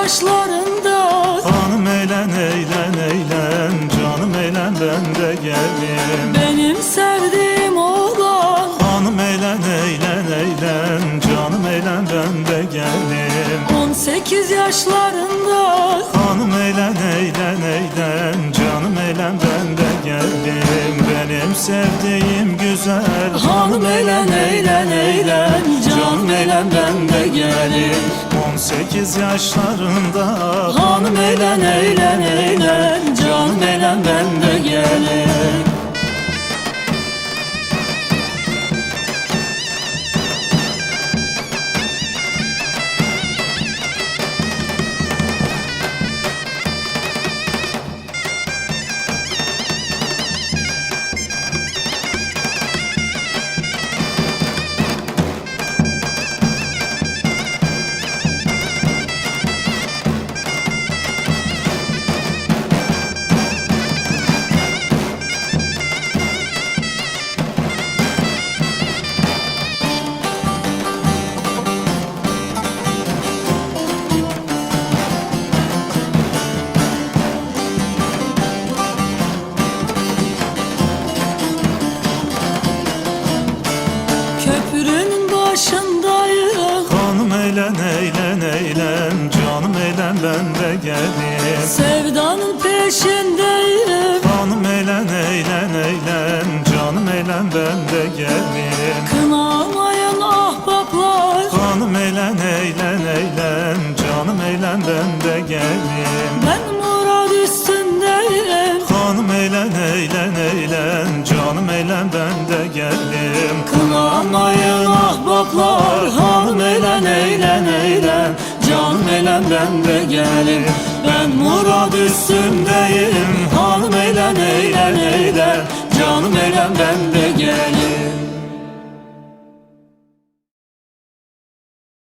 yaşlarında. Hanım eğlen eğlen eğlen, canım eğlen ben de gelim. Benim sevdiğim oğlan. Hanım eğlen eğlen eğlen, canım eğlen ben de gelim. 18 yaşlarında. Hanım eğlen eğlen eğlen, canım eğlen ben de geldim. Benim sevdiğim güzel. Hanım eğlen eğlen eğlen, canım eğlen ben de gelir. 18 yaşlarında. Hanım eğlen eğlen eğlen, canım eğlen ben de gelir. Köprünün başındayım. Hanım eğlen eğlen eğlen, canım eğlen ben de gelim. Sevdanın peşindeyim. Hanım eğlen eğlen eğlen, canım eğlen ben de gelim. Kınamayan ahbaplar. Hanım eğlen eğlen eğlen, canım eğlen ben de gelim. Ben murad üstündeyim. Hanım eğlen eğlen eğlen, canım eğlen ben de gelim. Kınamayın ahbaplar. Hanım eğlen eğlen eğlen, canım eğlen ben de gelir. Ben murad üstündeyim. Hanım eğlen eğlen eğlen, canım eğlen ben de gelir.